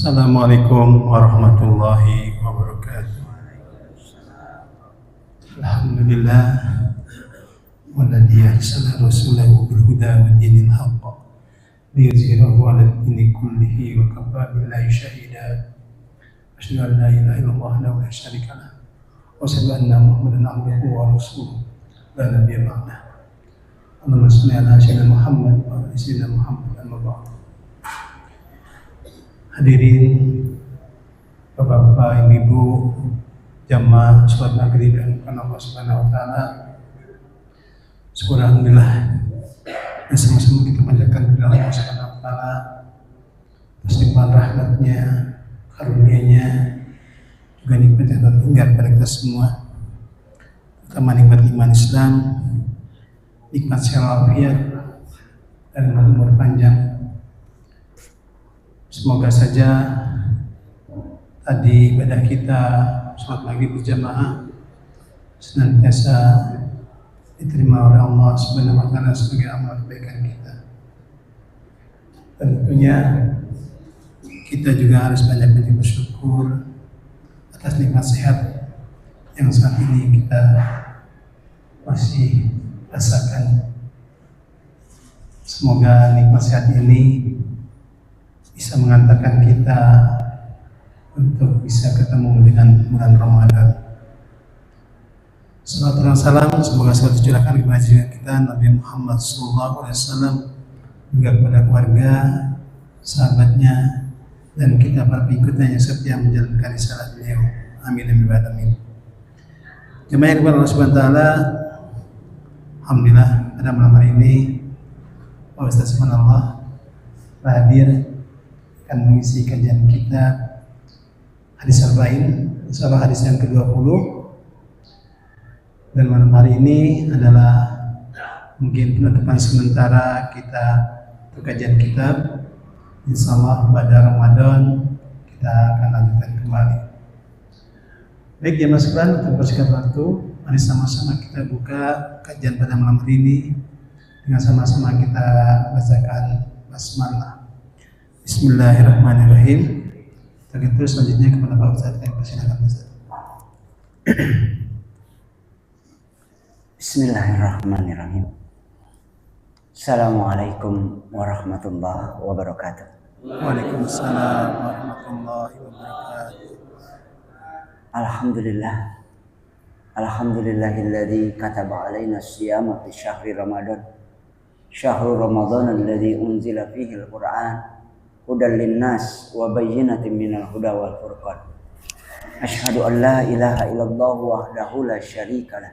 Assalamualaikum warahmatullahi wabarakatuh. Alhamdulillah walladzi arsala rasulahu bil huda wa dinil haqq liyuzhirahu 'ala ad-dini kullihi wa kafaa billahi shahida. Asyhadu an la ilaha illallah wahdahu la syarika lah wa asyhadu anna Muhammadan abduhu wa rasuluh la nabiyya ba'dah. Allahumma shalli ala sayyidina Muhammad wa ala sayyidina Muhammad amma ba'd. Hadirin Bapak-bapak, Ibu, jamaah sholat maghrib yang Allah Subhanahu wa taala. Alhamdulillah, dan sama-sama kita panjatkan kepada Allah Subhanahu wa taala atas limpahan rahmatnya, karunia-Nya, juga nikmat yang tertinggal pada kita semua. Terutama nikmat iman Islam, nikmat sehat walafiat, dan umur panjang. Semoga saja tadi ibadah kita sholat maghrib berjamaah senantiasa diterima oleh Allah Subhanahu wa taala sebagai amal kebaikan kita. Tentunya kita juga harus banyak-banyak bersyukur atas nikmat sehat yang saat ini kita masih rasakan. Semoga nikmat sehat ini bisa mengantarkan kita untuk bisa ketemu dengan bulan Ramadan. Salawat dan salam semoga selalu tercurahkan kepada junjungan kita Nabi Muhammad SAW, juga kepada keluarga, sahabatnya, dan kita para pengikutnya yang setia menjalankan risalah beliau. Amin amin amin. Jemaah yang Allah Subhanahu wa taala, alhamdulillah pada malam hari ini Pak Ustaz subhanallah hadir akan mengisi kajian kita hadis arba'in, insyaallah hadis yang ke-20. Dan malam hari ini adalah mungkin penutupan sementara kita untuk kajian kitab. Insyaallah pada Ramadan kita akan lanjutkan kembali. Baik jemaah sekalian, untuk bersingkat waktu, mari sama-sama kita buka kajian pada malam hari ini dengan sama-sama kita bacakan basmalah. Bismillahirrahmanirrahim. Begitu selanjutnya kepada Pak Ustaz, silakan Ustaz. Bismillahirrahmanirrahim. Assalamualaikum warahmatullahi wabarakatuh. Waalaikumsalam warahmatullahi wabarakatuh. Alhamdulillah. Alhamdulillahilladzi kataba alaina siyama fi syahri Ramadan. Syahrul Ramadan alladzi unzila fihi al-Qur'an hudan linnas wa bayyinatin minal huda wal furqan. Asyhadu an la ilaha illallah wahdahu la syarikalah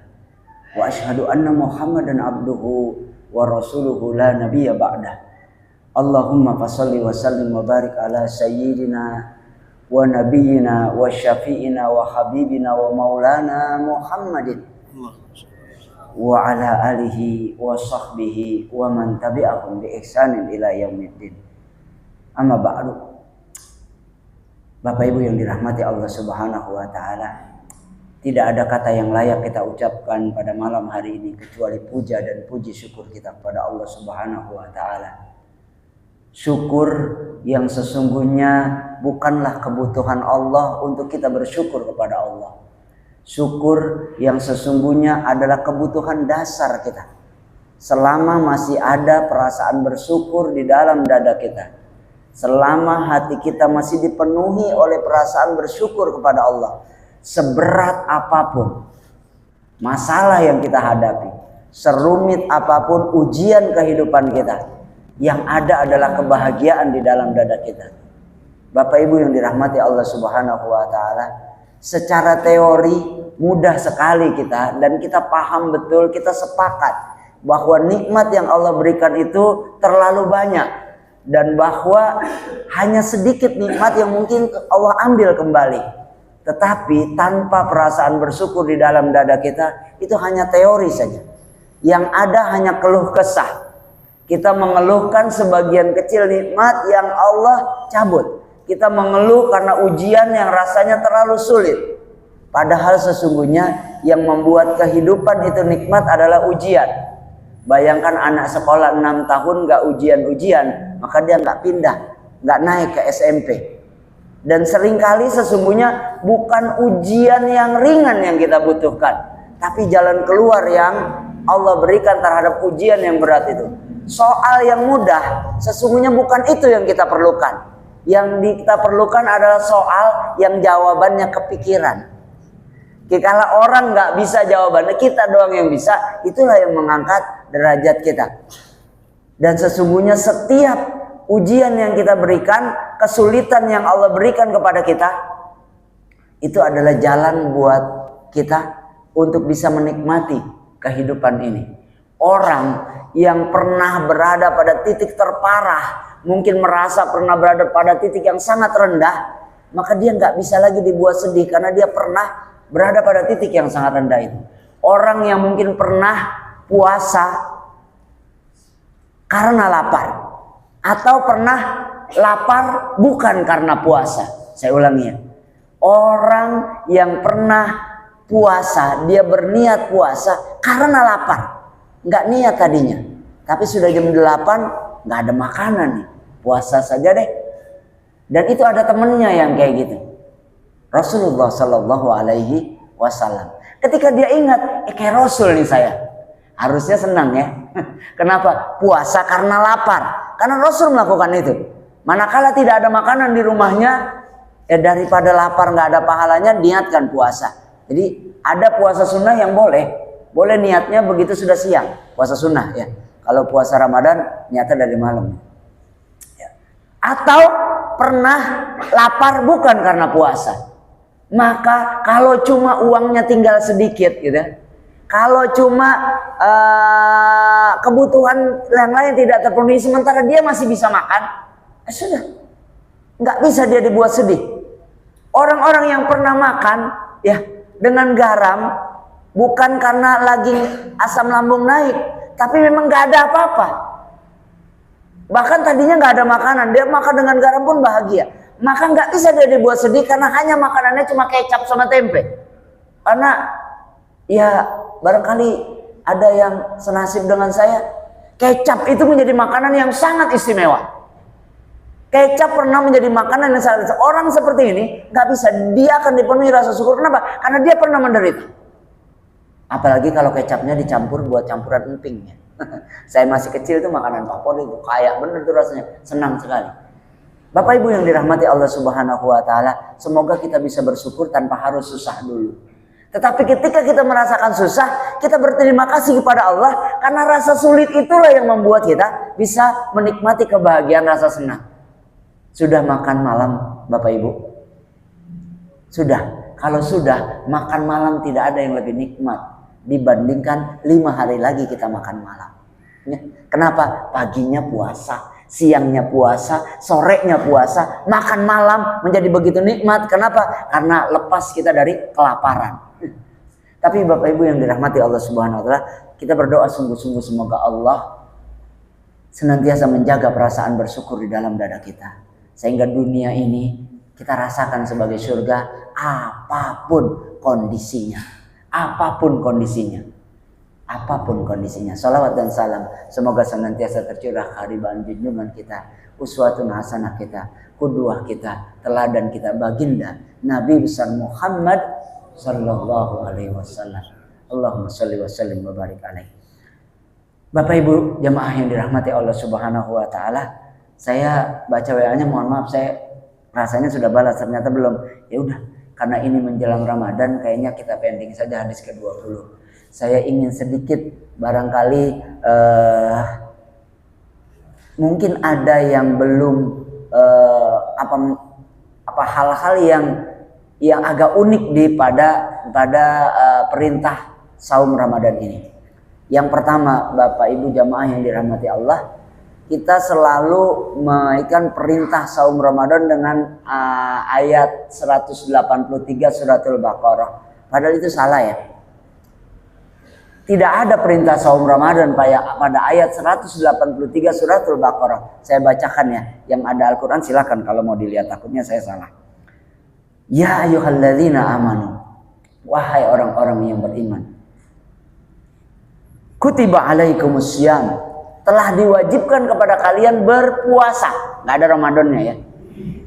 wa asyhadu anna Muhammadan abduhu wa rasuluhu la nabiyya ba'dah. Allahumma fashalli wa sallim wa barik ala sayyidina wa nabiyyina wa syafi'ina wa habibina wa maulana Muhammadin wa ala alihi wa sahbihi wa man tabi'ahum bi ihsanin ila yaumiddin. Amma ba'du. Bapak Ibu yang dirahmati Allah Subhanahu wa taala, tidak ada kata yang layak kita ucapkan pada malam hari ini kecuali puja dan puji syukur kita kepada Allah Subhanahu wa taala. Syukur yang sesungguhnya bukanlah kebutuhan Allah untuk kita bersyukur kepada Allah. Syukur yang sesungguhnya adalah kebutuhan dasar kita. Selama masih ada perasaan bersyukur di dalam dada kita, selama hati kita masih dipenuhi oleh perasaan bersyukur kepada Allah, seberat apapun masalah yang kita hadapi, serumit apapun ujian kehidupan kita, yang ada adalah kebahagiaan di dalam dada kita. Bapak Ibu yang dirahmati Allah Subhanahu wa taala, secara teori mudah sekali kita, dan kita paham betul, kita sepakat bahwa nikmat yang Allah berikan itu terlalu banyak, dan bahwa hanya sedikit nikmat yang mungkin Allah ambil kembali. Tetapi tanpa perasaan bersyukur di dalam dada kita, itu hanya teori saja. Yang ada hanya keluh kesah. Kita mengeluhkan sebagian kecil nikmat yang Allah cabut. Kita mengeluh karena ujian yang rasanya terlalu sulit. Padahal sesungguhnya yang membuat kehidupan itu nikmat adalah ujian. Bayangkan anak sekolah 6 tahun gak ujian-ujian, maka dia gak pindah, gak naik ke SMP. Dan seringkali sesungguhnya bukan ujian yang ringan yang kita butuhkan, tapi jalan keluar yang Allah berikan terhadap ujian yang berat itu. Soal yang mudah sesungguhnya bukan itu yang kita perlukan. Yang kita perlukan adalah soal yang jawabannya kepikiran. Kalau orang nggak bisa jawabannya, kita doang yang bisa, itulah yang mengangkat derajat kita. Dan sesungguhnya setiap ujian yang kita berikan, kesulitan yang Allah berikan kepada kita, itu adalah jalan buat kita untuk bisa menikmati kehidupan ini. Orang yang pernah berada pada titik terparah, mungkin merasa pernah berada pada titik yang sangat rendah, maka dia nggak bisa lagi dibuat sedih karena dia pernah berada pada titik yang sangat rendah itu. Orang yang mungkin pernah puasa karena lapar, atau pernah lapar bukan karena puasa. Saya ulangi ya. Orang yang pernah puasa, dia berniat puasa karena lapar, nggak niat tadinya, tapi sudah jam 8 nggak ada makanan nih, puasa saja deh. Dan itu ada temennya yang kayak gitu. Rasulullah Shallallahu Alaihi Wasallam. Ketika dia ingat, kayak Rasul nih saya, harusnya senang ya. Kenapa? Puasa karena lapar. Karena Rasul melakukan itu. Manakala tidak ada makanan di rumahnya, daripada lapar nggak ada pahalanya, niatkan puasa. Jadi ada puasa sunnah yang boleh niatnya begitu sudah siang, puasa sunnah ya. Kalau puasa Ramadan niatnya dari malam. Ya. Atau pernah lapar bukan karena puasa. Maka kalau cuma uangnya tinggal sedikit gitu, kalau cuma kebutuhan yang lain tidak terpenuhi sementara dia masih bisa makan, sudah nggak bisa dia dibuat sedih. Orang-orang yang pernah makan ya dengan garam bukan karena lagi asam lambung naik, tapi memang nggak ada apa-apa. Bahkan tadinya nggak ada makanan, dia makan dengan garam pun bahagia. Maka nggak bisa dia dibuat sedih karena hanya makanannya cuma kecap sama tempe. Karena ya barangkali ada yang senasib dengan saya, kecap itu menjadi makanan yang sangat istimewa. Kecap pernah menjadi makanan yang sangat istimewa. Orang seperti ini nggak bisa, dia akan dipenuhi rasa syukur. Kenapa? Karena dia pernah menderita. Apalagi kalau kecapnya dicampur buat campuran empingnya. Saya masih kecil itu makanan favorit itu, kayak bener tuh rasanya, senang sekali. Bapak Ibu yang dirahmati Allah Subhanahu wa taala, semoga kita bisa bersyukur tanpa harus susah dulu. Tetapi ketika kita merasakan susah, kita berterima kasih kepada Allah karena rasa sulit itulah yang membuat kita bisa menikmati kebahagiaan rasa senang. Sudah makan malam Bapak Ibu? Sudah. Kalau sudah, makan malam tidak ada yang lebih nikmat dibandingkan 5 hari lagi kita makan malam. Kenapa? Paginya puasa, siangnya puasa, sorenya puasa, makan malam menjadi begitu nikmat. Kenapa? Karena lepas kita dari kelaparan. Tapi Bapak Ibu yang dirahmati Allah Subhanahu wa taala, kita berdoa sungguh-sungguh semoga Allah senantiasa menjaga perasaan bersyukur di dalam dada kita, sehingga dunia ini kita rasakan sebagai surga apapun kondisinya. Apapun kondisinya. Apapun kondisinya. Salawat dan salam semoga senantiasa tercurah keharibaan junjungan kita, uswatun hasanah kita, qudwah kita, teladan kita, baginda Nabi besar Muhammad sallallahu alaihi wasallam. Allahumma shalli wa sallim wa barik alaihi. Bapak Ibu jamaah yang dirahmati Allah Subhanahu wa taala, saya baca WA-nya, mohon maaf saya rasanya sudah balas, ternyata belum. Ya udah, karena ini menjelang Ramadan kayaknya kita pending saja hadis ke-20. Saya ingin sedikit barangkali mungkin ada yang belum hal-hal yang agak unik pada perintah saum Ramadan ini. Yang pertama, Bapak Ibu jamaah yang dirahmati Allah, kita selalu menaikan perintah saum Ramadan dengan ayat 183 suratul Baqarah. Padahal itu salah ya. Tidak ada perintah saum Ramadan pada ayat 183 suratul Baqarah. Saya bacakan ya, yang ada Al-Quran silakan kalau mau dilihat, takutnya saya salah. Ya ayyuhalladzina amanu, wahai orang-orang yang beriman, kutiba alaikumussyam, telah diwajibkan kepada kalian berpuasa. Nggak ada Ramadannya ya.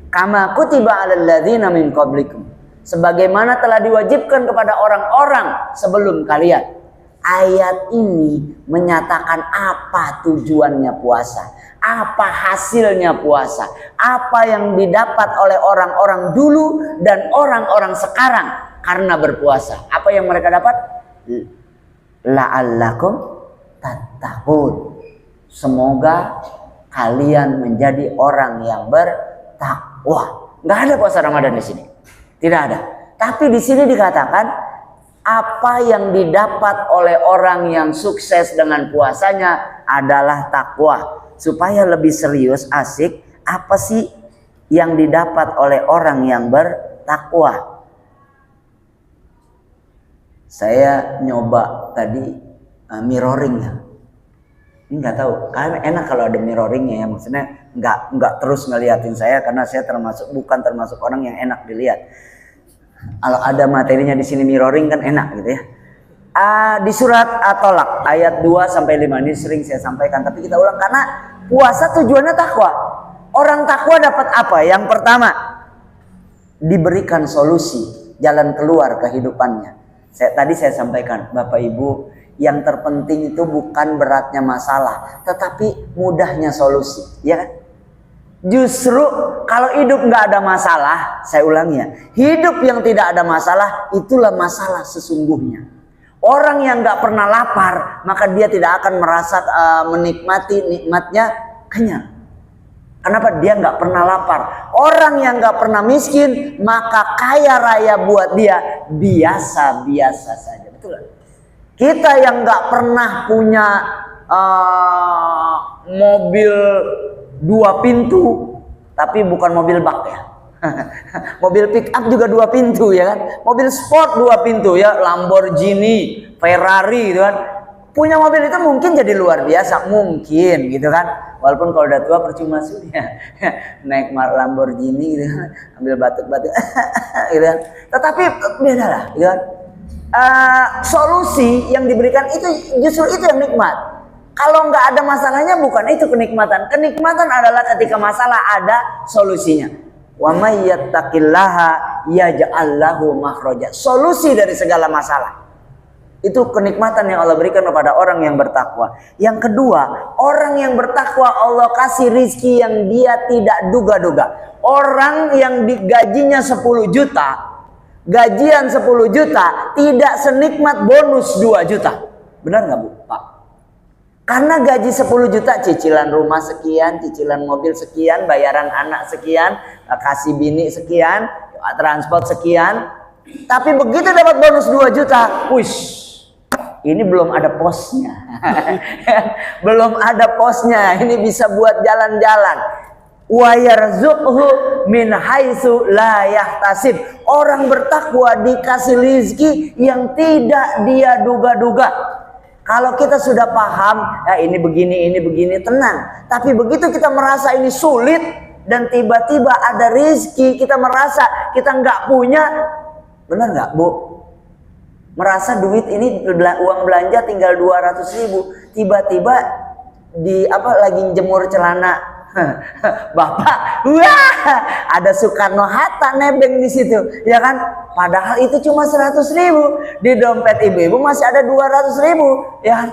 Kama kutiba 'alal ladzina min qablikum. Sebagaimana telah diwajibkan kepada orang-orang sebelum kalian. Ayat ini menyatakan apa tujuannya puasa, apa hasilnya puasa, apa yang didapat oleh orang-orang dulu dan orang-orang sekarang karena berpuasa. Apa yang mereka dapat? La'allakum tattaqun. Semoga kalian menjadi orang yang bertakwa. Nggak ada puasa Ramadan di sini, tidak ada. Tapi di sini dikatakan apa yang didapat oleh orang yang sukses dengan puasanya adalah takwa. Supaya lebih serius, asik, apa sih yang didapat oleh orang yang bertakwa? Saya nyoba tadi mirroring ya. Ini nggak tahu, kan enak kalau ada mirroringnya ya, maksudnya nggak terus ngeliatin saya karena saya bukan termasuk orang yang enak dilihat. Kalau ada materinya di sini mirroring kan enak gitu ya. Di surat At-Tolak ayat 2 sampai 5 ini sering saya sampaikan, tapi kita ulang karena puasa tujuannya takwa. Orang takwa dapat apa? Yang pertama, diberikan solusi, jalan keluar kehidupannya. Tadi saya sampaikan, Bapak Ibu, yang terpenting itu bukan beratnya masalah, tetapi mudahnya solusi, ya kan? Justru kalau hidup nggak ada masalah, saya ulangi ya, hidup yang tidak ada masalah itulah masalah sesungguhnya. Orang yang nggak pernah lapar, maka dia tidak akan merasa menikmati nikmatnya kenyang. Kenapa? Dia nggak pernah lapar. Orang yang nggak pernah miskin, maka kaya raya buat dia biasa-biasa saja. Betul kan? Kita yang nggak pernah punya mobil 2 pintu, tapi bukan mobil bak ya. Mobil pick up juga 2 pintu ya kan. Mobil sport 2 pintu ya, Lamborghini, Ferrari gitu kan. Punya mobil itu mungkin jadi luar biasa, mungkin gitu kan. Walaupun kalau udah tua percuma sudah naik Lamborghini gitu kan, ambil batuk-batuk gitu kan. Tetapi beda lah gitu kan. Solusi yang diberikan itu justru itu yang nikmat. Kalau nggak ada masalahnya bukan itu kenikmatan. Kenikmatan adalah ketika masalah ada solusinya. Wa may yattaqillaha yaj'al lahu makhraja. Solusi dari segala masalah. Itu kenikmatan yang Allah berikan kepada orang yang bertakwa. Yang kedua, orang yang bertakwa Allah kasih rizki yang dia tidak duga-duga. Orang yang digajinya 10 juta, gajian 10 juta tidak senikmat bonus 2 juta. Benar nggak Bu, Pak? Karena gaji 10 juta, cicilan rumah sekian, cicilan mobil sekian, bayaran anak sekian, kasih bini sekian, transport sekian. Tapi begitu dapat bonus 2 juta, wish, ini belum ada posnya. Belum ada posnya, ini bisa buat jalan-jalan. Wa yarzuqhu min haitsu la yahtasib. Orang bertakwa dikasih rezeki yang tidak dia duga-duga. Kalau kita sudah paham, ya ini begini, tenang. Tapi begitu kita merasa ini sulit dan tiba-tiba ada rezeki, kita merasa kita nggak punya, benar nggak Bu? Merasa duit ini uang belanja tinggal 200.000, tiba-tiba lagi jemur celana. Bapak, wah, ada Soekarno Hatta nebeng di situ, ya kan? Padahal itu cuma 100.000, di dompet ibu-ibu masih ada 200.000, ya kan?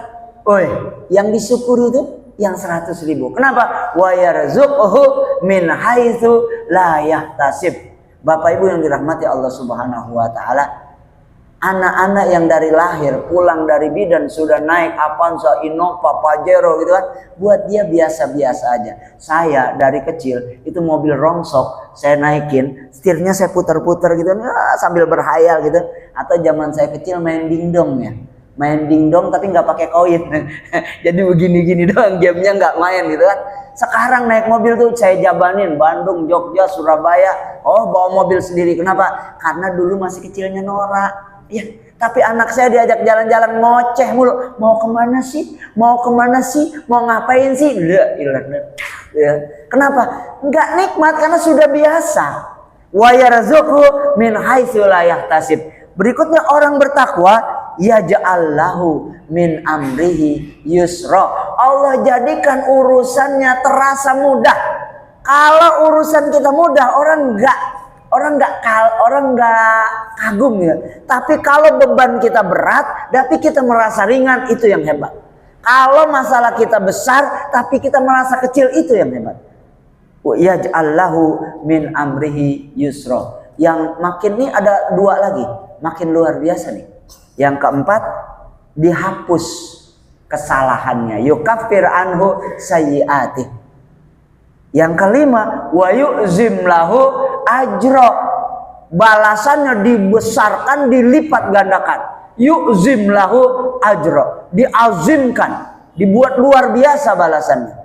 Oi, yang disyukuri itu yang 100.000. Kenapa? Wa yarzuqhu min haitsu la yahtasib. Bapak Ibu yang dirahmati Allah Subhanahu wa taala, anak-anak yang dari lahir pulang dari bidan sudah naik Avanza, Innova, Pajero gitu kan, buat dia biasa-biasa aja. Saya dari kecil itu mobil rongsok saya naikin, setirnya saya putar-putar gitu sambil berhayal gitu. Atau zaman saya kecil main dingdong ya, main dingdong tapi nggak pakai koin. Jadi begini-gini doang, gamenya nggak main gitu kan. Sekarang naik mobil tuh saya jabanin Bandung, Jogja, Surabaya. Oh, bawa mobil sendiri. Kenapa? Karena dulu masih kecilnya Nora. Ya, tapi anak saya diajak jalan-jalan ngoceh mulu. Mau kemana sih? Mau kemana sih? Mau ngapain sih? Ya. Kenapa? Enggak nikmat karena sudah biasa. Wa yarzuqhu min haitsu la yahtasib. Berikutnya orang bertakwa, yaj'allahu min amrihi yusra. Allah jadikan urusannya terasa mudah. Kalau urusan kita mudah, orang nggak kagum ya. Tapi kalau beban kita berat, tapi kita merasa ringan, itu yang hebat. Kalau masalah kita besar, tapi kita merasa kecil, itu yang hebat. Yaj'allahu min amrihi yusra. Yang makin ini ada dua lagi, makin luar biasa nih. Yang keempat, dihapus kesalahannya, yukaffir anhu sayyi'atih. Yang kelima, wa yu'zim lahu ajra. Balasannya dibesarkan, dilipat gandakan. Yu'zim lahu ajra, diazimkan, dibuat luar biasa balasannya.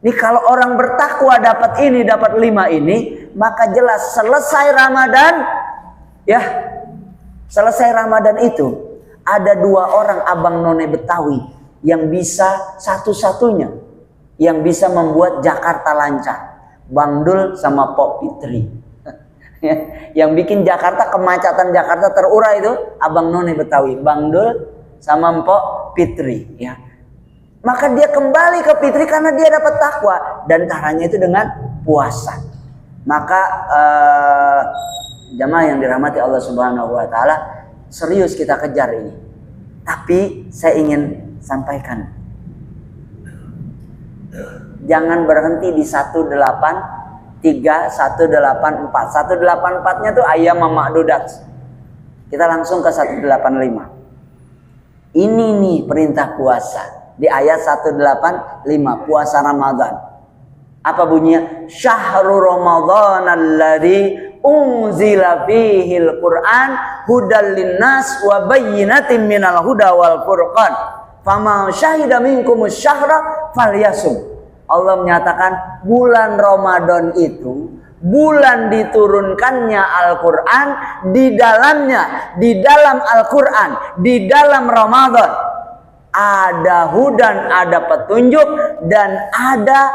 Ini kalau orang bertakwa dapat ini, dapat 5 ini, maka jelas selesai Ramadan, ya, selesai Ramadan itu ada 2 orang abang none Betawi yang bisa satu-satunya yang bisa membuat Jakarta lancar. Bang Dul sama Pok Fitri. Yang bikin Jakarta, kemacetan Jakarta terurai itu abang none Betawi, Bang Dul sama Mpok Fitri, ya. Maka dia kembali ke Fitri karena dia dapat takwa, dan caranya itu dengan puasa. Maka jamaah yang dirahmati Allah Subhanahu wa taala, serius kita kejar ini. Tapi saya ingin sampaikan, jangan berhenti di 183, 184. 184-nya tuh ayam ma'dudat. Kita langsung ke 185. Ini nih perintah puasa di ayat 185, puasa Ramadan. Apa bunyinya? Syahrul Ramadan alladzi unzila fihil Qur'an hudal linnas wa bayyinatin minal huda wal furqan. Faman syahida minkumus syahra falyasum. Allah menyatakan bulan Ramadan itu bulan diturunkannya Al-Quran, di dalamnya, di dalam Al-Quran, di dalam Ramadan ada hudan, ada petunjuk, dan ada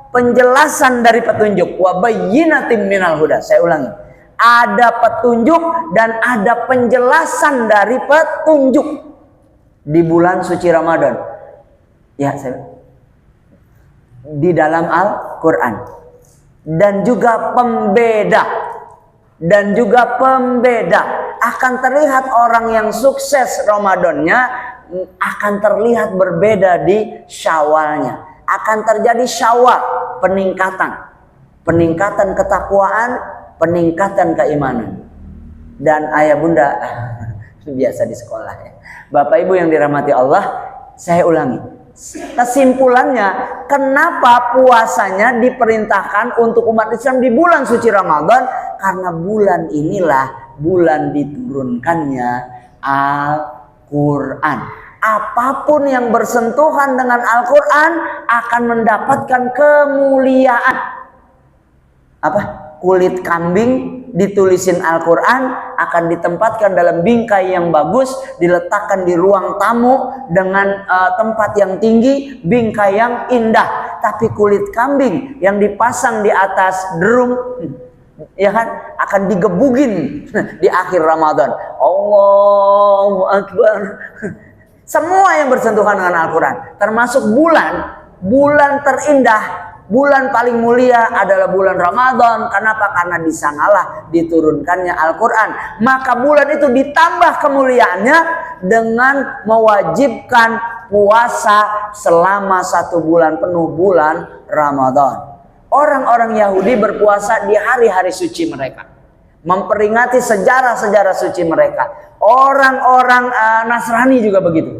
penjelasan dari petunjuk. Wa bayyinatin minal huda. Saya ulangi, ada petunjuk dan ada penjelasan dari petunjuk di bulan suci Ramadan. Ya, saya di dalam Al-Quran, dan juga pembeda, akan terlihat orang yang sukses Ramadannya akan terlihat berbeda di Syawalnya. Akan terjadi Syawal, peningkatan ketakwaan, peningkatan keimanan. Dan ayah bunda biasa di sekolah ya, Bapak Ibu yang dirahmati Allah, saya ulangi, kesimpulannya, kenapa puasanya diperintahkan untuk umat Islam di bulan suci Ramadan? Karena bulan inilah bulan diturunkannya Al-Quran. Apapun yang bersentuhan dengan Al-Quran akan mendapatkan kemuliaan. Apa? Kulit kambing ditulisin Al-Quran akan ditempatkan dalam bingkai yang bagus, diletakkan di ruang tamu dengan tempat yang tinggi, bingkai yang indah. Tapi kulit kambing yang dipasang di atas drum, ya kan, akan digebugin di akhir Ramadan. Allahu Akbar. Semua yang bersentuhan dengan Al-Quran, termasuk bulan terindah, bulan paling mulia adalah bulan Ramadan. Kenapa? Karena di sanalah diturunkannya Al-Quran. Maka bulan itu ditambah kemuliaannya dengan mewajibkan puasa selama 1 bulan penuh, bulan Ramadan. Orang-orang Yahudi berpuasa di hari-hari suci mereka, memperingati sejarah-sejarah suci mereka. Orang-orang Nasrani juga begitu.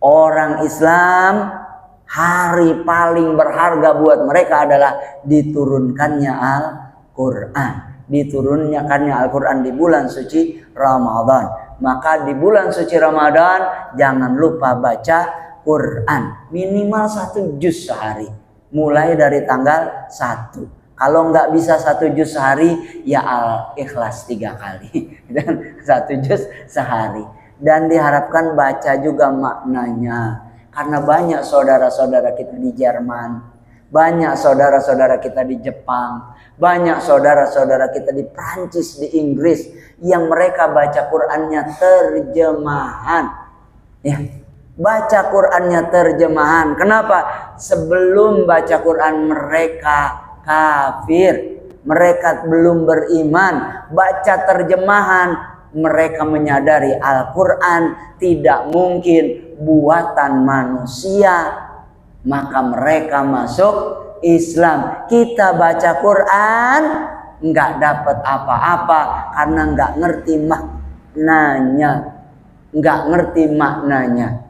Orang Islam, hari paling berharga buat mereka adalah diturunkannya Al-Quran. Diturunkannya Al-Quran di bulan suci Ramadan. Maka di bulan suci Ramadan jangan lupa baca Quran. Minimal 1 juz sehari. Mulai dari tanggal 1. Kalau nggak bisa 1 juz sehari, ya Al-Ikhlas 3 kali. Dan 1 juz sehari. Dan diharapkan baca juga maknanya. Karena banyak saudara-saudara kita di Jerman, banyak saudara-saudara kita di Jepang, banyak saudara-saudara kita di Prancis, di Inggris, yang mereka baca Qur'annya terjemahan. Ya, baca Qur'annya terjemahan. Kenapa? Sebelum baca Qur'an mereka kafir. Mereka belum beriman. Baca terjemahan, mereka menyadari Al-Quran tidak mungkin buatan manusia, maka mereka masuk Islam. Kita baca Quran nggak dapat apa-apa karena nggak ngerti maknanya.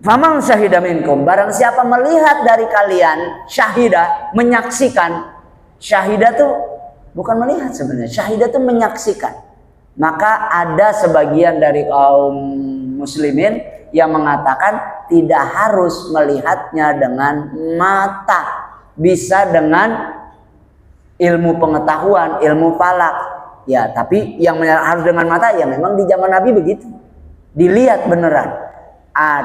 Faman syahida minkum, barang siapa melihat dari kalian, syahida, menyaksikan. Syahida tuh bukan melihat sebenarnya, syahida tuh menyaksikan. Maka ada sebagian dari kaum muslimin yang mengatakan tidak harus melihatnya dengan mata, bisa dengan ilmu pengetahuan, ilmu falak. Ya, tapi yang harus dengan mata ya memang di zaman Nabi begitu. Dilihat beneran.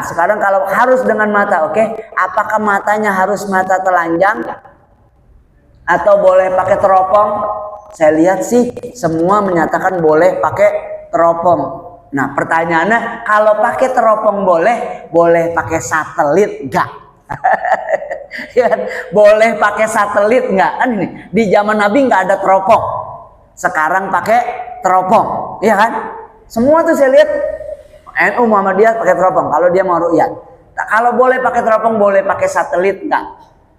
Sekarang kalau harus dengan mata, oke? Apakah matanya harus mata telanjang atau boleh pakai teropong? Saya lihat sih semua menyatakan boleh pakai teropong. Nah, pertanyaannya, kalau pakai teropong boleh pakai satelit enggak? Ya, boleh pakai satelit enggak? Kan ini di zaman Nabi enggak ada teropong. Sekarang pakai teropong, ya kan? Semua tuh saya lihat NU Muhammadiyah pakai teropong kalau dia mau ru'yat. Kalau boleh pakai teropong, boleh pakai satelit enggak?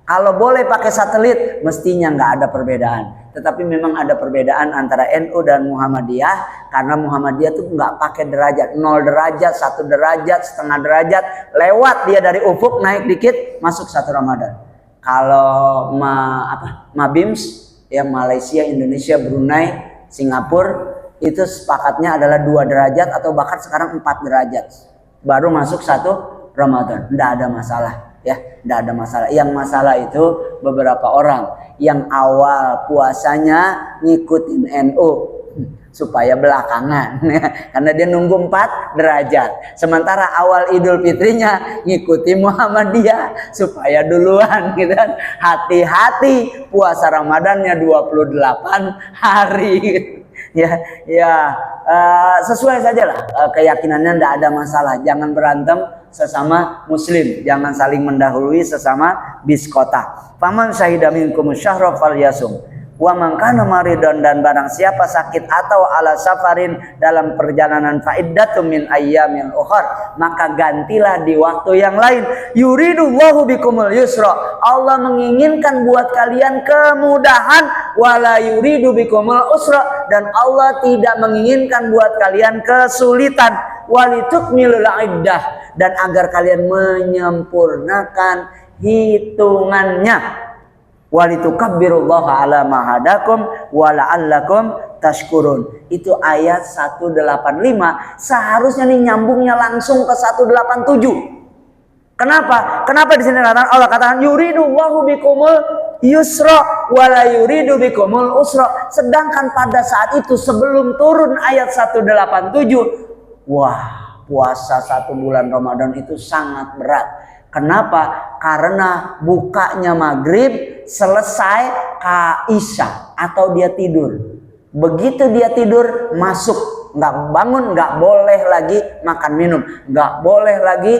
Kalau boleh pakai satelit, mestinya enggak ada perbedaan. Tetapi memang ada perbedaan antara NU dan Muhammadiyah, karena Muhammadiyah tuh enggak pakai derajat, 0 derajat, 1 derajat, setengah derajat, lewat dia dari ufuk naik dikit masuk 1 Ramadan. Kalau Mabims ya, Malaysia, Indonesia, Brunei, Singapura, itu sepakatnya adalah 2 derajat atau bahkan sekarang 4 derajat baru masuk 1 Ramadan. Tidak ada masalah ya, tidak ada masalah. Yang masalah itu beberapa orang yang awal puasanya ngikutin NU supaya belakangan karena dia nunggu 4 derajat, sementara awal Idul Fitrinya ngikuti Muhammadiyah supaya duluan gitu kan. Hati-hati, puasa Ramadannya 28 hari sesuai sajalah keyakinannya, tidak ada masalah. Jangan berantem sesama muslim, jangan saling mendahului sesama biskota. Faman syahida minkum syahra falyasum wa man kana maridon, dan barang siapa sakit atau ala safarin dalam perjalanan, fa'iddatum min ayyamin ukhar, maka gantilah di waktu yang lain. Yuridullahu bikumul yusra, Allah menginginkan buat kalian kemudahan, wala yuridu bikumul usra, dan Allah tidak menginginkan buat kalian kesulitan. Walitukmilul iddah, dan agar kalian menyempurnakan hitungannya. Walitukabbirullaha ala ma hadakum wa la'allakum tashkurun. Itu ayat 185. Seharusnya nih nyambungnya langsung ke 187. Kenapa? Kenapa di sini Allah katakan yuridullahu bikumul yusra wa la yuridu bikumul usra. Sedangkan pada saat itu sebelum turun ayat 187, wah, puasa 1 bulan Ramadan itu sangat berat. Kenapa? Karena bukanya maghrib, selesai Isya atau dia tidur. Begitu dia tidur, masuk, nggak bangun, nggak boleh lagi makan minum, nggak boleh lagi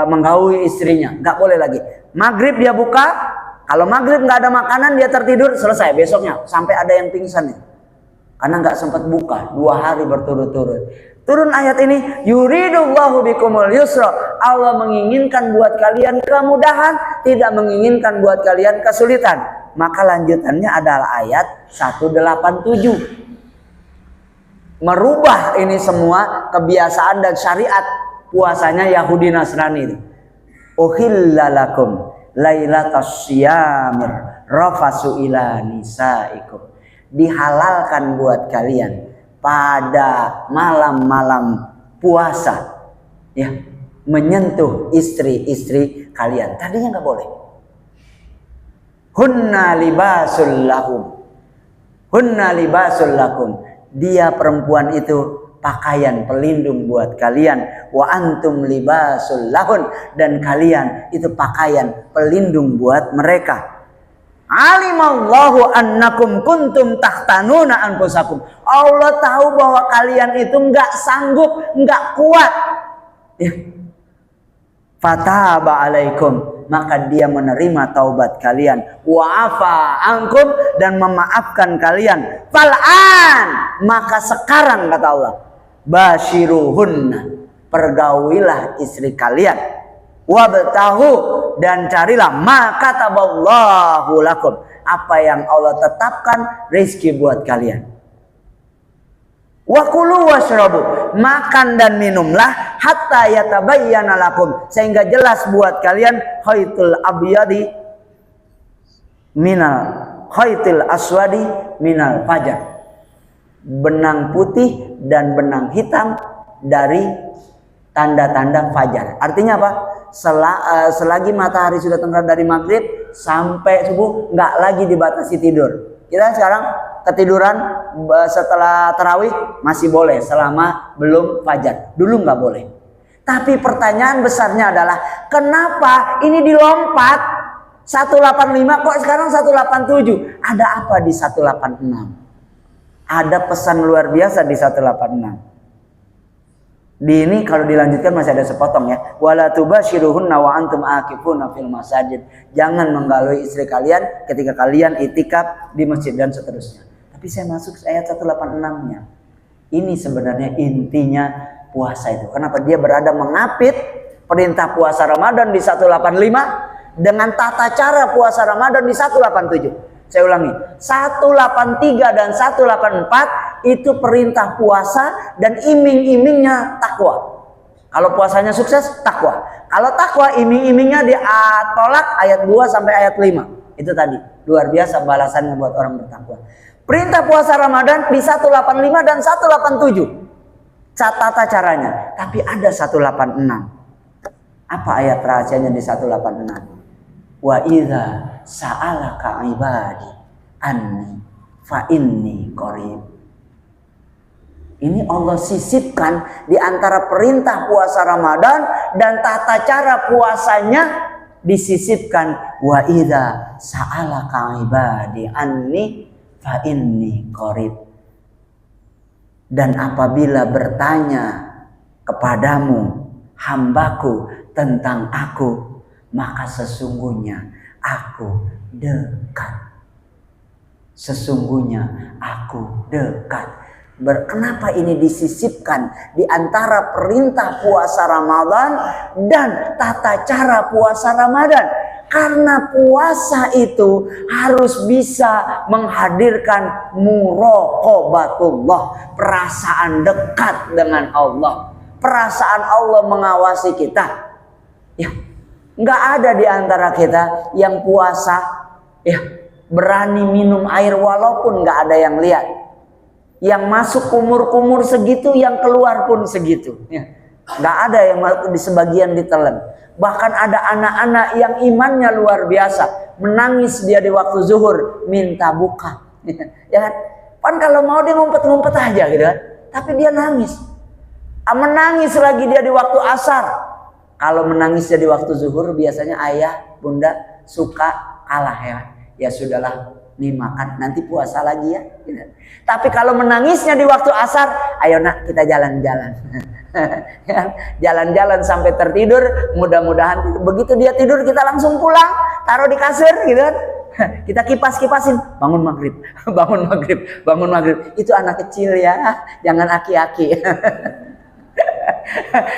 menggauli istrinya, nggak boleh lagi. Maghrib dia buka, kalau maghrib nggak ada makanan dia tertidur, selesai. Besoknya sampai ada yang pingsan nih, karena nggak sempat buka 2 hari berturut-turut. Turun ayat ini, yuridullahu bikumul yusra, Allah menginginkan buat kalian kemudahan, tidak menginginkan buat kalian kesulitan. Maka lanjutannya adalah ayat 187. Merubah ini semua kebiasaan dan syariat puasanya Yahudi Nasrani itu. Uhillalakum lailatas syiyamir rafasu ila nisaikum. Dihalalkan buat kalian pada malam-malam puasa ya, menyentuh istri-istri kalian. Tadinya nggak boleh. Hunna libasul lahum, hunna libasul lakum. Dia perempuan itu pakaian pelindung buat kalian. Wa antum libasul lahun, dan kalian itu pakaian pelindung buat mereka. Alimallahu annakum kuntum tahtanuna anfusakum. Allah tahu bahwa kalian itu enggak sanggup, enggak kuat. Ya. fataba alaikum, maka dia menerima taubat kalian, wa afa ankum, dan memaafkan kalian. Fal'an, maka sekarang kata Allah, basyiruhunna, pergaulilah istri kalian, wabtahu, dan carilah ma kataballahu lakum, apa yang Allah tetapkan rezeki buat kalian. Wa kulu washrabu, makan dan minumlah, hatta yatabayyana lakum, sehingga jelas buat kalian khaytul abyadi minal khaytil aswadi minal fajar, benang putih dan benang hitam dari tanda-tanda fajar. Artinya apa? Selagi matahari sudah terbenam dari maghrib sampai subuh, nggak lagi dibatasi tidur. Kita sekarang ketiduran setelah tarawih masih boleh selama belum fajar. Dulu nggak boleh. Tapi pertanyaan besarnya adalah kenapa ini dilompat 185 kok sekarang 187? Ada apa di 186? Ada pesan luar biasa di 186. Di ini kalau dilanjutkan masih ada sepotong ya. Wala tubasyiruhunna wa antum aakifuna fil masajid. Jangan menggalui istri kalian ketika kalian itikaf di masjid dan seterusnya. Tapi saya masuk ayat 186-nya. Ini sebenarnya intinya puasa itu. Kenapa dia berada mengapit perintah puasa Ramadan di 185 dengan tata cara puasa Ramadan di 187. Saya ulangi, 183 dan 184 itu perintah puasa dan iming-imingnya takwa. Kalau puasanya sukses, takwa. Kalau takwa, iming-imingnya ditolak ayat 2 sampai ayat 5. Itu tadi, luar biasa balasannya buat orang bertakwa. Perintah puasa Ramadan di 185 dan 187. Tata caranya, tapi ada 186. Apa ayat rahasianya di 186? Wa idza sa'alaka ibadi anni fa inni qarib. Ini Allah sisipkan di antara perintah puasa Ramadan dan tata cara puasanya disisipkan, wa idza sa'alaka ibadi anni fa inni qarib. Dan apabila bertanya kepadamu hambaku tentang aku, maka sesungguhnya aku dekat. Sesungguhnya aku dekat. Kenapa ini disisipkan di antara perintah puasa Ramadan dan tata cara puasa Ramadan? Karena puasa itu harus bisa menghadirkan muraqabatullah, perasaan dekat dengan Allah, perasaan Allah mengawasi kita. Ya, nggak ada di antara kita yang puasa ya berani minum air walaupun nggak ada yang lihat. Yang masuk kumur-kumur segitu, yang keluar pun segitu. Ya. Nggak ada yang di sebagian ditelan. Bahkan ada anak-anak yang imannya luar biasa, menangis dia di waktu zuhur minta buka. Ya kan? Kan kalau mau dia ngumpet-ngumpet aja gitu kan. Tapi dia nangis. Menangis lagi dia di waktu asar. Kalau menangisnya di waktu zuhur biasanya ayah, bunda suka kalah ya. Ya sudahlah, nih makan, nanti puasa lagi ya. Tapi kalau menangisnya di waktu asar, ayo nak kita jalan-jalan. Jalan-jalan sampai tertidur, mudah-mudahan begitu dia tidur kita langsung pulang, taruh di kasur gitu kan. Kita kipas-kipasin, bangun maghrib, bangun maghrib, bangun maghrib. Itu anak kecil ya, jangan aki-aki.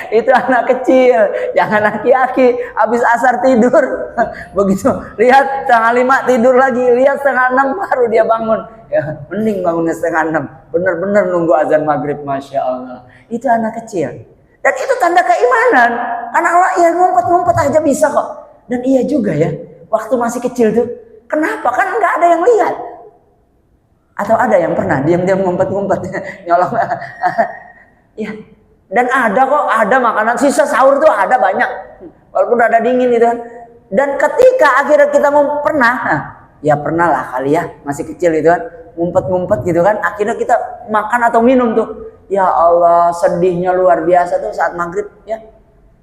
Itu anak kecil, jangan aki-aki. Habis asar tidur, begitu lihat 4:30 tidur lagi, lihat 5:30 baru dia bangun. Ya, mending bangunnya 5:30, bener-bener nunggu azan maghrib, masya Allah. Itu anak kecil, dan itu tanda keimanan. Karena Allah ya ngumpet-ngumpet aja bisa kok. Dan iya juga ya, waktu masih kecil tuh, kenapa kan nggak ada yang lihat? Atau ada yang pernah diam-diam ngumpet-ngumpet nyolong? Ya. Dan ada kok, ada makanan sisa sahur tuh ada banyak, walaupun ada dingin gitu kan. Dan ketika akhirnya kita pernah, ya pernah lah kali ya, masih kecil gitu kan, ngumpet-ngumpet gitu kan, akhirnya kita makan atau minum tuh, ya Allah sedihnya luar biasa tuh saat maghrib ya,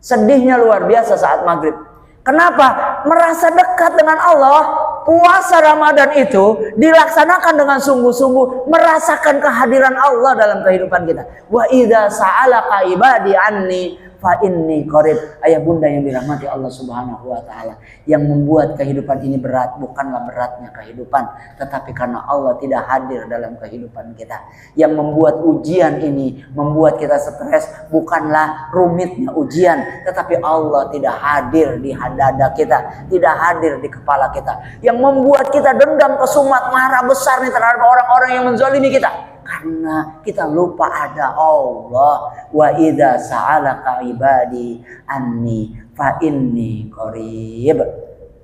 sedihnya luar biasa saat maghrib. Kenapa? Merasa dekat dengan Allah. puasa Ramadan itu dilaksanakan dengan sungguh-sungguh, merasakan kehadiran Allah dalam kehidupan kita. Wa idza sa'alaka ibadi anni fa inni qarib. Ayah bunda yang dirahmati Allah Subhanahu wa taala, yang membuat kehidupan ini berat bukanlah beratnya kehidupan, tetapi karena Allah tidak hadir dalam kehidupan kita. Yang membuat ujian ini membuat kita stres bukanlah rumitnya ujian, tetapi Allah tidak hadir di dada kita, tidak hadir di kepala kita. Yang membuat kita dendam, kesumat, marah besar nih terhadap orang-orang yang menzalimi kita, karena kita lupa ada Allah. Wa idza sa'alaka ibadi anni fa inni qarib.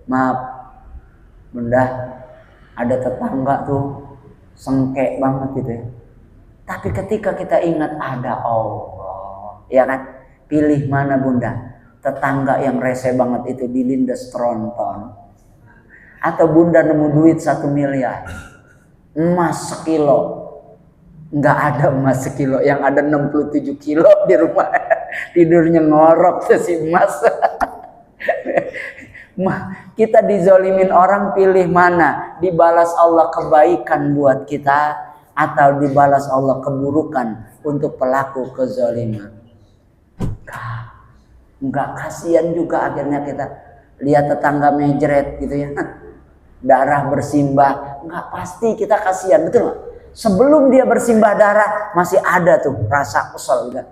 Maaf bunda, ada tetangga tuh sengke banget gitu ya, tapi ketika kita ingat ada Allah, ya kan, pilih mana bunda? Tetangga yang rese banget itu dilindas tronton, atau bunda nemu duit 1 miliar, emas sekilo? Nggak ada emas sekilo, yang ada 67 kilo di rumah. Tidurnya ngorok tuh si emas. Kita dizolimin orang, pilih mana? Dibalas Allah kebaikan buat kita, atau dibalas Allah keburukan untuk pelaku kezaliman? Nggak, kasihan juga akhirnya kita lihat tetangga mejret gitu ya, darah bersimbah. Nggak, pasti kita kasihan, betul nggak? Sebelum dia bersimbah darah masih ada tuh rasa kesel gitu.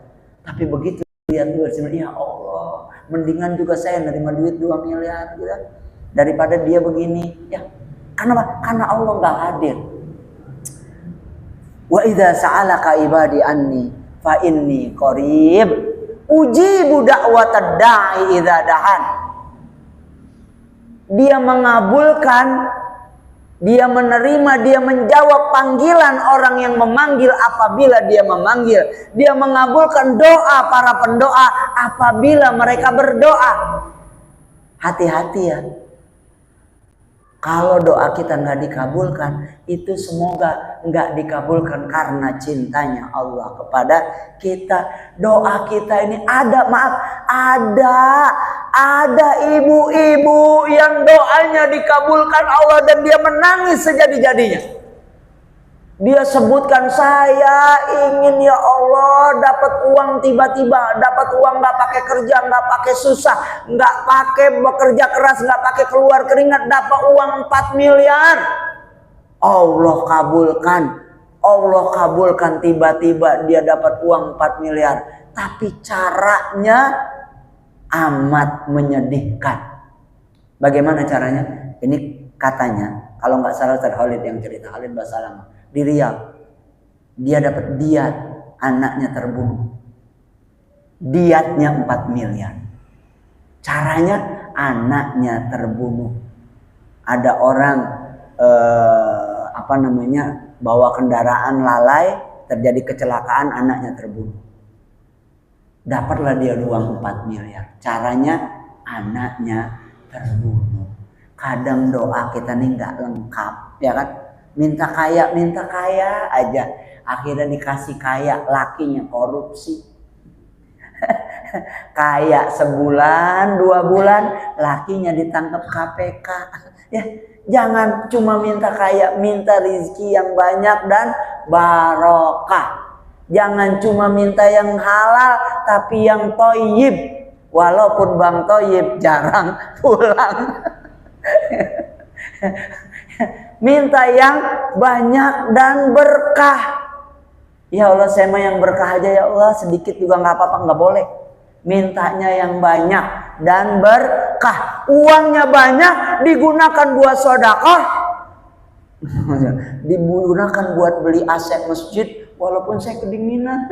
Tapi begitu dia tuh bersimbah, ya Allah, mendingan juga saya nerima duit 2 miliar gitu, daripada dia begini ya. Karena apa? Karena Allah nggak hadir. Wa idza sa'alaka ibadi anni fa inni qarib ujibu da'watad da'i idza da'an. Dia mengabulkan, dia menerima, dia menjawab panggilan orang yang memanggil apabila dia memanggil. Dia mengabulkan doa para pendoa apabila mereka berdoa. Hati-hati ya. Kalau doa kita nggak dikabulkan, itu semoga nggak dikabulkan karena cintanya Allah kepada kita. Doa kita ini ada ibu-ibu yang doanya dikabulkan Allah dan dia menangis sejadi-jadinya. Dia sebutkan, saya ingin ya Allah dapat uang tiba-tiba, dapat uang nggak pakai kerja, nggak pakai susah, nggak pakai bekerja keras, nggak pakai keluar keringat, dapat uang 4 miliar. Allah kabulkan, tiba-tiba dia dapat uang 4 miliar. Tapi caranya amat menyedihkan. Bagaimana caranya? Ini katanya, kalau nggak salah Ustaz Khalid yang cerita, Khalid Basalam, di Riyadh, dia dapat diat, anaknya terbunuh. Diatnya 4 miliar. Caranya anaknya terbunuh. Ada orang bawa kendaraan lalai, terjadi kecelakaan, anaknya terbunuh. Dapatlah dia uang 4 miliar. Caranya anaknya terbunuh. Kadang doa kita nih nggak lengkap, ya kan? Minta kaya aja, akhirnya dikasih kaya, lakinya korupsi. Kaya sebulan, 2 bulan, lakinya ditangkap KPK. Ya, jangan cuma minta kaya, minta rezeki yang banyak dan barokah. Jangan cuma minta yang halal, tapi yang toyib. Walaupun Bang Toyib jarang pulang. Minta yang banyak dan berkah. Ya Allah, saya mah yang berkah aja ya Allah, sedikit juga nggak apa-apa, nggak boleh. Mintanya yang banyak dan berkah. Uangnya banyak digunakan buat sedekah, digunakan buat beli aset masjid, walaupun saya kedinginan.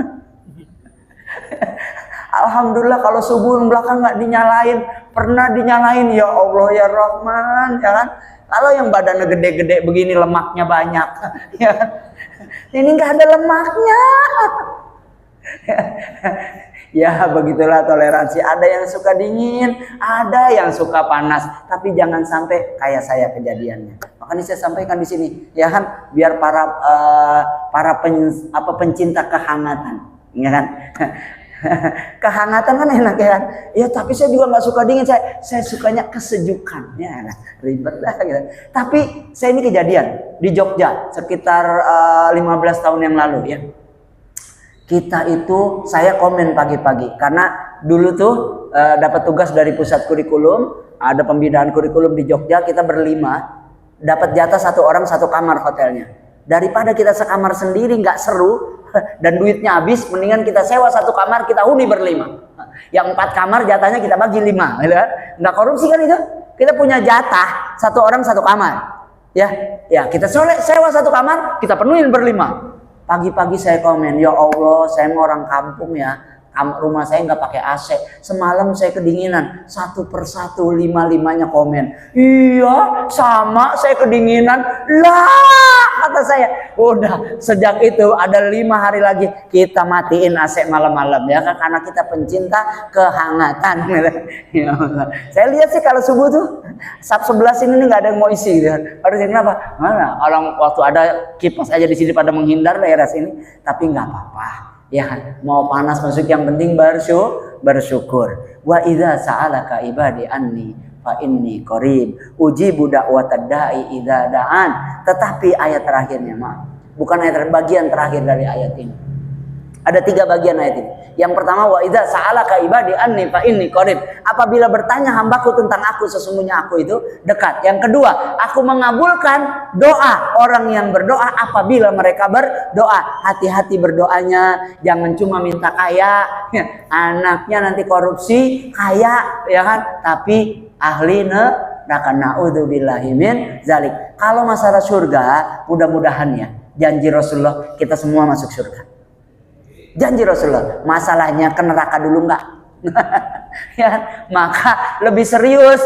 Alhamdulillah kalau subuh belakang nggak dinyalain, pernah dinyalain, ya Allah ya Rahman, ya kan? Kalau yang badannya gede-gede begini, lemaknya banyak, ya. Ini nggak ada lemaknya. Ya begitulah toleransi. Ada yang suka dingin, ada yang suka panas. Tapi jangan sampai kayak saya kejadiannya. Makanya saya sampaikan di sini, ya kan, biar para pencinta kehangatan, ya kan. Kehangatan kan enak ya kan? Ya tapi saya juga nggak suka dingin, saya sukanya kesejukannya. Nah, ribet lah gitu. Tapi saya ini kejadian di Jogja sekitar 15 tahun yang lalu ya. Kita itu, saya komen pagi-pagi karena dulu tuh dapat tugas dari pusat kurikulum, ada pembinaan kurikulum di Jogja, kita berlima, dapat jatah satu orang satu kamar hotelnya. Daripada kita sekamar sendiri nggak seru dan duitnya habis, mendingan kita sewa satu kamar, kita huni berlima. Yang 4 kamar jatahnya kita bagi 5, gitu kan? Nggak korupsi kan itu? Kita punya jatah satu orang satu kamar, ya kita sewa satu kamar, kita penuhin berlima. Pagi-pagi saya komen, ya Allah, saya mau orang kampung ya, rumah saya nggak pakai AC. Semalam saya kedinginan, satu persatu 5-5-nya komen. Iya, sama saya kedinginan. Lah, kata saya, udah sejak itu ada 5 hari lagi kita matiin AC malam-malam ya kan, karena kita pencinta kehangatan. Ya Allah. Saya lihat sih kalau subuh tuh Sab 11 ini nggak ada yang mau isi gitu. Harus kenapa? Mana orang waktu ada kipas aja di sini pada menghindar daerah sini, tapi nggak apa-apa. Ya kan, mau panas masuk yang penting bersyukur. Wa idza sa'alaka ibadi anni fa inni qarib ujibu da'watad da'i idza da'an. Tetapi ayat terakhirnya, bukan ayat bagian terakhir dari ayat ini. Ada 3 bagian ayat ini. Yang pertama, wa idza sa'alaka ibadi anni fa inni qarib. Apabila bertanya hambaku tentang aku, sesungguhnya aku itu dekat. Yang kedua, aku mengabulkan doa orang yang berdoa apabila mereka berdoa. Hati-hati berdoanya, jangan cuma minta kaya, anaknya nanti korupsi, kaya, ya kan? Tapi ahli neraka, naudzubillahi min zalik. Kalau masalah surga, mudah-mudahan ya, janji Rasulullah kita semua masuk surga. Janji Rasulullah, masalahnya ke neraka dulu enggak? Ya, maka lebih serius.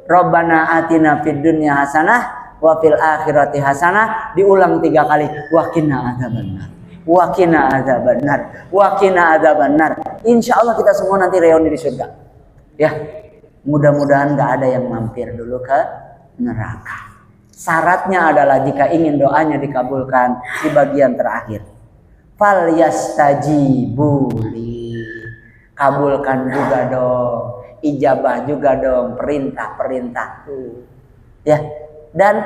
Rabbana atina fid dunya hasanah wa fil akhirati hasanah, diulang 3 kali. Wa qina adzabannar. Wa qina adzabannar. Wa qina adzabannar. Insyaallah kita semua nanti reuni di surga. Ya. Mudah-mudahan enggak ada yang mampir dulu ke neraka. Syaratnya adalah jika ingin doanya dikabulkan di bagian terakhir. Fal yastajibuli, kabulkan juga dong, ijabah juga dong perintah-perintahku. Ya, dan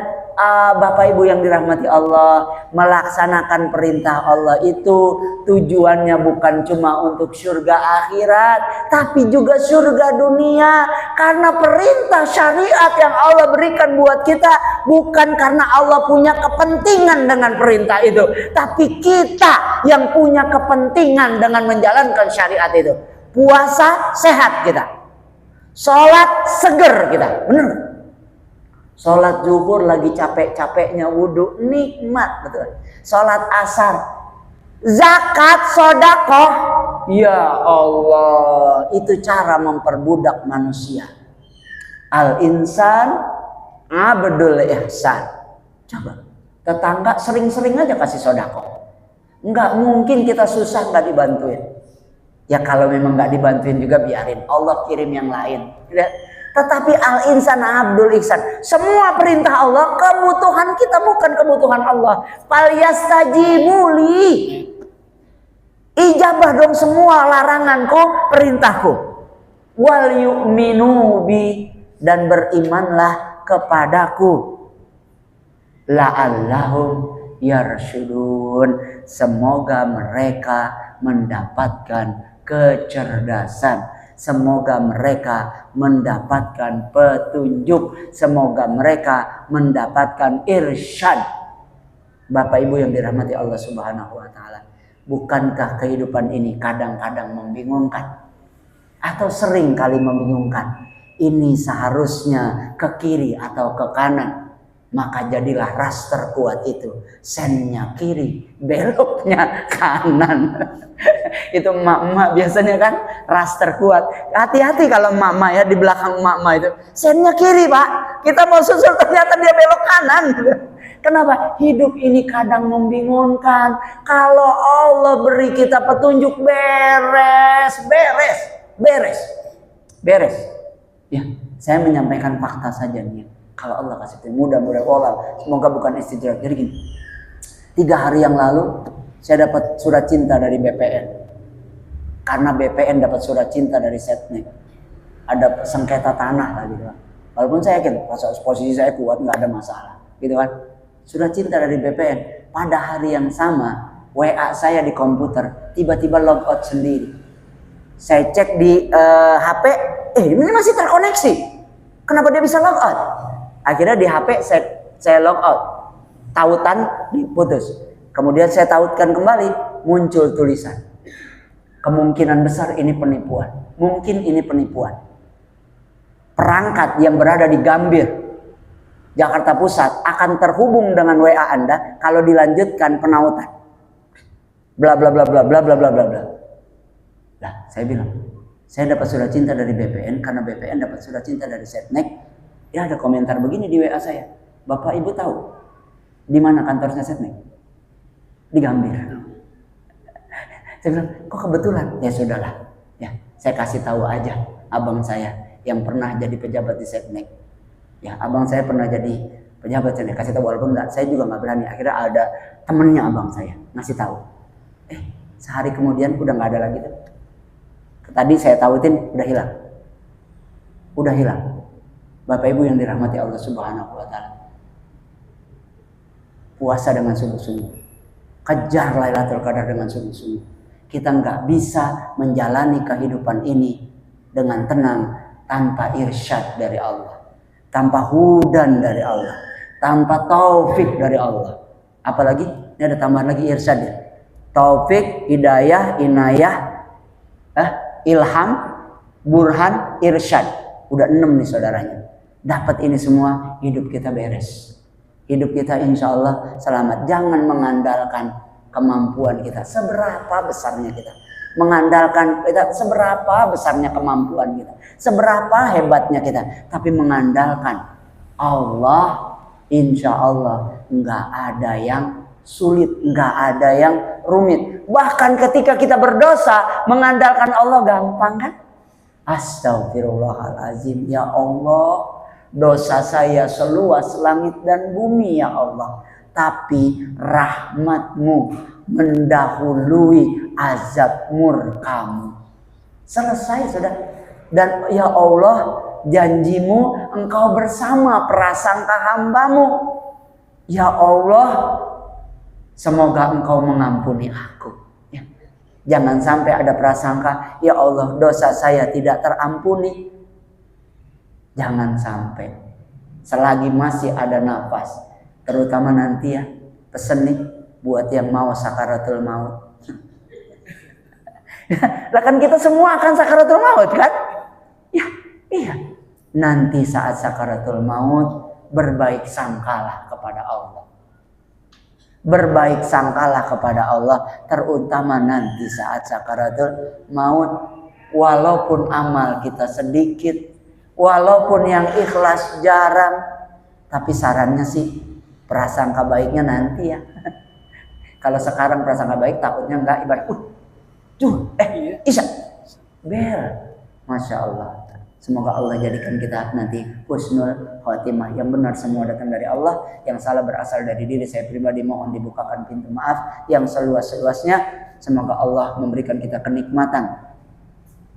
Bapak Ibu yang dirahmati Allah, melaksanakan perintah Allah itu tujuannya bukan cuma untuk surga akhirat, tapi juga surga dunia. Karena perintah syariat yang Allah berikan buat kita bukan karena Allah punya kepentingan dengan perintah itu, tapi kita yang punya kepentingan dengan menjalankan syariat itu. Puasa sehat kita, sholat seger kita, bener. Sholat zuhur lagi capek-capeknya wudhu, nikmat betul. Sholat asar, zakat, sodakoh, ya Allah, itu cara memperbudak manusia. Al insan abdul ihsan. Coba tetangga sering-sering aja kasih sodakoh. Nggak mungkin kita susah nggak dibantuin. Ya kalau memang nggak dibantuin juga biarin, Allah kirim yang lain. Tetapi al-insan abdul ihsan. Semua perintah Allah, kebutuhan kita bukan kebutuhan Allah. Fal yastajibuli. Ijabah dong semua laranganku, perintahku. Wal yu'minu bi, dan berimanlah kepadaku. La'allahum yarsyudun. Semoga mereka mendapatkan kecerdasan. Semoga mereka mendapatkan petunjuk. Semoga mereka mendapatkan irsyad. Bapak Ibu yang dirahmati Allah Subhanahu wa taala, bukankah kehidupan ini kadang-kadang membingungkan? Atau sering kali membingungkan? Ini seharusnya ke kiri atau ke kanan. Maka jadilah raster kuat itu. Sennya kiri, beloknya kanan. Itu emak-emak biasanya kan raster kuat. Hati-hati kalau emak-emak ya, di belakang emak-emak itu. Sennya kiri Pak, kita mau susul ternyata dia belok kanan. Kenapa? Hidup ini kadang membingungkan. Kalau Allah beri kita petunjuk, beres. Ya, saya menyampaikan fakta saja nih. Kalau Allah kasih petunjuk, mudah-mudahan Allah, semoga bukan istidraj. Jadi gini, 3 hari yang lalu saya dapat surat cinta dari BPN. karena BPN dapat surat cinta dari Setnek. Ada sengketa tanah lah gitu kan. Walaupun saya yakin posisi saya kuat, nggak ada masalah gitu kan. Surat cinta dari BPN. Pada hari yang sama WA saya di komputer tiba-tiba logout sendiri. Saya cek di HP, ini masih terkoneksi. Kenapa dia bisa logout? Akhirnya di HP saya logout, tautan diputus. Kemudian saya tautkan kembali, muncul tulisan. Kemungkinan besar ini penipuan. Mungkin ini penipuan. Perangkat yang berada di Gambir, Jakarta Pusat akan terhubung dengan WA Anda kalau dilanjutkan penautan. Bla bla bla bla bla bla bla bla bla. Nah, saya bilang, saya dapat surat cinta dari BPN karena BPN dapat surat cinta dari Setnek. Ya ada komentar begini di WA saya. Bapak Ibu tahu di mana kantornya Setnek? Di Gambir. Saya bilang, kok kebetulan? Ya sudahlah. Ya, saya kasih tahu aja abang saya yang pernah jadi pejabat di Setnek. Ya, abang saya pernah jadi pejabat Setnek. Kasih tahu walaupun saya juga nggak berani. Akhirnya ada temennya abang saya ngasih tahu. Sehari kemudian udah nggak ada lagi tuh. Tadi saya tautin udah hilang. Udah hilang. Bapak Ibu yang dirahmati Allah Subhanahu wa taala. Puasa dengan sungguh-sungguh. Kejar Lailatul Qadar dengan sungguh-sungguh. Kita nggak bisa menjalani kehidupan ini dengan tenang tanpa irsyad dari Allah, tanpa hudan dari Allah, tanpa taufik dari Allah. Apalagi ini ada tambahan lagi irsyad ya. Taufik, hidayah, inayah, ilham, burhan, irsyad. Udah 6 nih saudaranya. Dapat ini semua, hidup kita beres. Hidup kita insya Allah selamat. Jangan mengandalkan kemampuan kita. Seberapa besarnya kita. Mengandalkan kita seberapa besarnya kemampuan kita. Seberapa hebatnya kita. Tapi mengandalkan Allah, insya Allah nggak ada yang sulit, nggak ada yang rumit. Bahkan ketika kita berdosa, mengandalkan Allah gampang kan? Astagfirullahaladzim, ya Allah, dosa saya seluas langit dan bumi ya Allah. Tapi rahmat-Mu mendahului azab murkamu. Selesai sudah. Dan ya Allah, janji-Mu Engkau bersama prasangka hamba-Mu. Ya Allah, semoga Engkau mengampuni aku. Ya. Jangan sampai ada prasangka, ya Allah dosa saya tidak terampuni. Jangan sampai. Selagi masih ada nafas, terutama nanti ya, pesen nih buat yang mau sakaratul maut. Lah kan kita semua akan sakaratul maut kan? Ya, iya. Nanti saat sakaratul maut, berbaik sangkalah kepada Allah. Berbaik sangkalah kepada Allah, terutama nanti saat sakaratul maut. Walaupun amal kita sedikit, walaupun yang ikhlas jarang, tapi sarannya sih prasangka baiknya nanti ya. Kalau sekarang prasangka baik takutnya enggak ibarat Isya bel. Masya Allah. Semoga Allah jadikan kita nanti husnul khotimah. Yang benar semua datang dari Allah, yang salah berasal dari diri saya pribadi. Mohon dibukakan pintu maaf yang seluas-luasnya. Semoga Allah memberikan kita kenikmatan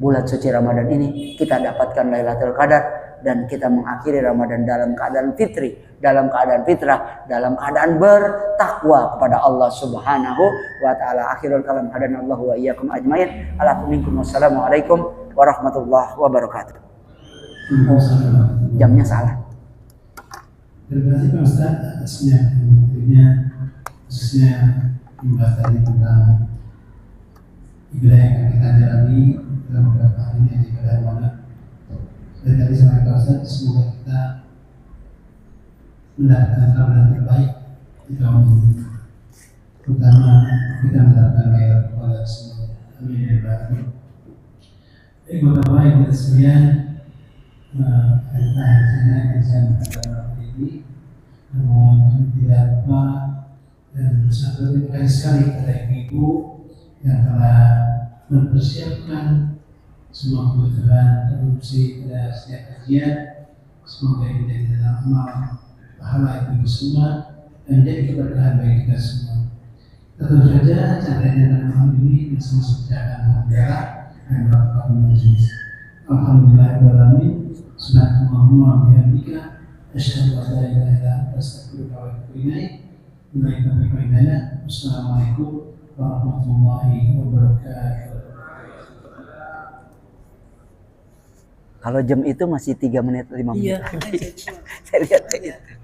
bulan suci Ramadan ini. Kita dapatkan Lailatul Qadar dan kita mengakhiri Ramadan dalam keadaan fitri, dalam keadaan fitrah, dalam keadaan bertakwa kepada Allah Subhanahu wa taala. Akhirul kalam, hadanallahu wa iyyakum ajmain. Wassalamualaikum warahmatullahi wabarakatuh. Jamnya salah. Terima kasih Pak Ustaz atasnya waktunya, khususnya membahas tadi tentang ibadah yang akan kita jalani dalam beberapa hari ini di ibadah Ramadan. Dan tadi sama Pak Ustaz, semoga kita mendapatkan Ramadan terbaik di tahun ini, terutama kita mendapatkan Lailatul Qadar semuanya. Amin ya rabbal alamin. Baik Bapak Ibu dan sekalian, akhirnya saya mengatakan ini, namun tidak lupa dan sangat terima kasih sekali kepada ibu yang telah mempersiapkan semua kebutuhan produksi pada setiap kajian. Semoga ini menjadi dalam amal pahala ibu semua dan menjadi keberkahan bagi kita semua. Tentu saja caranya dalam hal ini bisa mengerjakan negara dan melakukan majelis. Alhamdulillahirobbilalamin. Subhanallahumma wa bihamdika asyhadu an la ilaha illa anta astaghfiruka wa atubu ilaik. Wassalamualaikum warahmatullahi wabarakatuh. Kalau jam itu masih 3 menit 5 menit. Iya, Saya lihat kayak gitu.